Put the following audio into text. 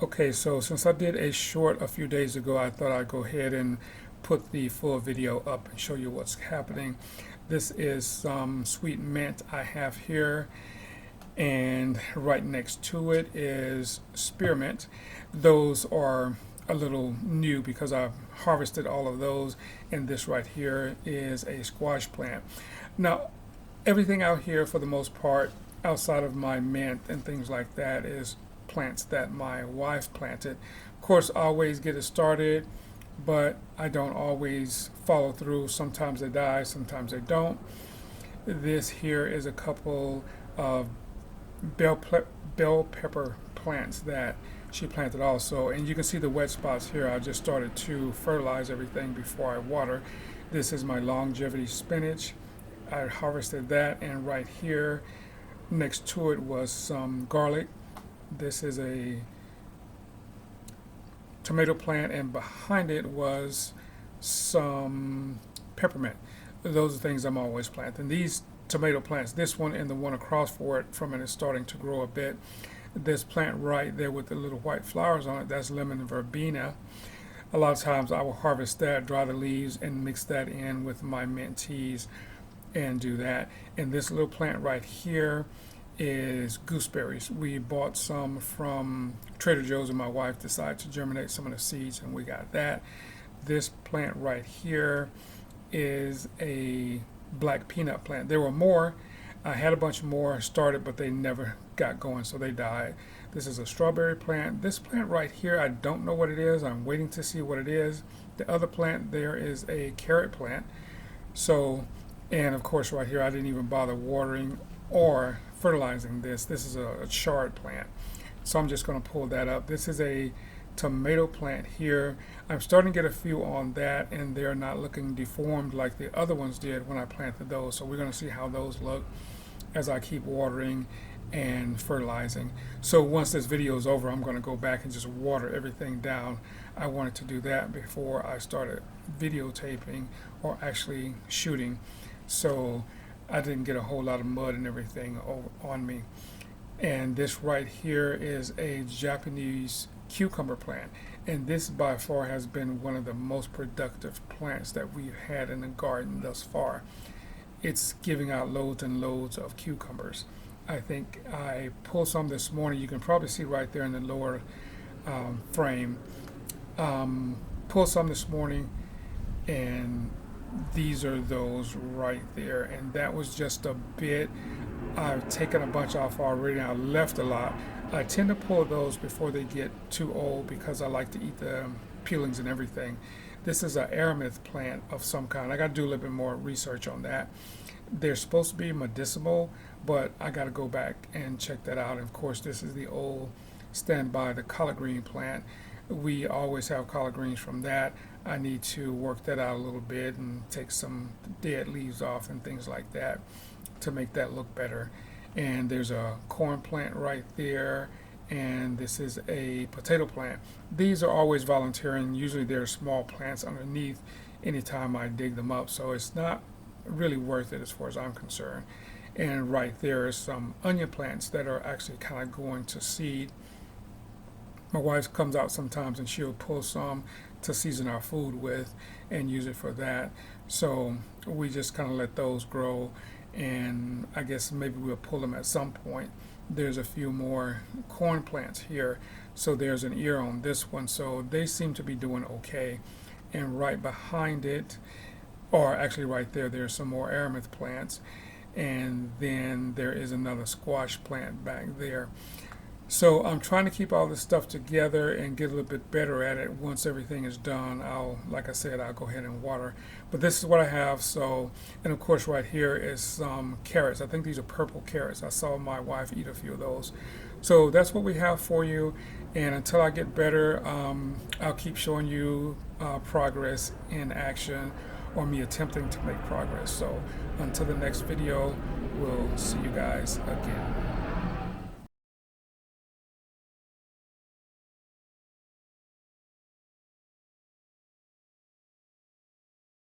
Okay, so since I did a short a few days ago, I thought I'd go ahead and put the full video up and show you what's happening. This is some sweet mint I have here, and right next to it is spearmint. Those are a little new because I've harvested all of those, and this right here is a squash plant. Now, everything out here for the most part, outside of my mint and things like that, is plants that my wife planted. Of course, I always get it started, but I don't always follow through. Sometimes they die, sometimes they don't. This here is a couple of bell pepper plants that she planted also, and you can see the wet spots here. I just started to fertilize everything before I water. This is my longevity spinach. I harvested that, and right here next to it was some garlic. This is a tomato plant, and behind it was some peppermint. Those are things I'm always planting. These tomato plants, this one and the one across from it is starting to grow a bit. This plant right there with the little white flowers on it, that's lemon verbena. A lot of times I will harvest that, dry the leaves, and mix that in with my mint teas and do that. And this little plant right here is gooseberries. We bought some from Trader Joe's, and my wife decided to germinate some of the seeds, and we got that. This plant right here is a black peanut plant. There were more. I had a bunch more started, but they never got going, so they died. This is a strawberry plant. This plant right here, I don't know what it is. I'm waiting to see what it is. The other plant there is a carrot plant. So, and of course right here, I didn't even bother watering or fertilizing this. This is a chard plant. So I'm just going to pull that up. This is a tomato plant here. I'm starting to get a few on that, and they're not looking deformed like the other ones did when I planted those. So we're going to see how those look as I keep watering and fertilizing. So once this video is over, I'm going to go back and just water everything down. I wanted to do that before I started videotaping or actually shooting, so I didn't get a whole lot of mud and everything on me. And this right here is a Japanese cucumber plant, and this by far has been one of the most productive plants that we've had in the garden thus far. It's giving out loads and loads of cucumbers. I think I pulled some this morning. You can probably see right there in the lower frame. Pulled some this morning, and these are those right there, and that was just a bit. I've taken a bunch off already. I left a lot. I tend to pull those before they get too old because I like to eat the peelings and everything. This is an amaranth plant of some kind. I got to do a little bit more research on that. They're supposed to be medicinal, but I got to go back and check that out. And of course, this is the old standby, the collard green plant. We always have collard greens from that. I need to work that out a little bit and take some dead leaves off and things like that to make that look better. And there's a corn plant right there, and this is a potato plant. These are always volunteering. Usually they're small plants underneath anytime I dig them up, so it's not really worth it as far as I'm concerned. And right there is some onion plants that are actually kind of going to seed. My wife comes out sometimes and she'll pull some to season our food with and use it for that. So we just kind of let those grow, and I guess maybe we'll pull them at some point. There's a few more corn plants here, so there's an ear on this one, so they seem to be doing okay. And right behind it, or actually right there, there's some more amaranth plants, and then there is another squash plant back there. So I'm trying to keep all this stuff together and get a little bit better at it. Once everything is done, like I said, I'll go ahead and water. But this is what I have. So, and of course right here is some carrots. I think these are purple carrots. I saw my wife eat a few of those. So that's what we have for you. And until I get better, I'll keep showing you progress in action, or me attempting to make progress. So until the next video, we'll see you guys again.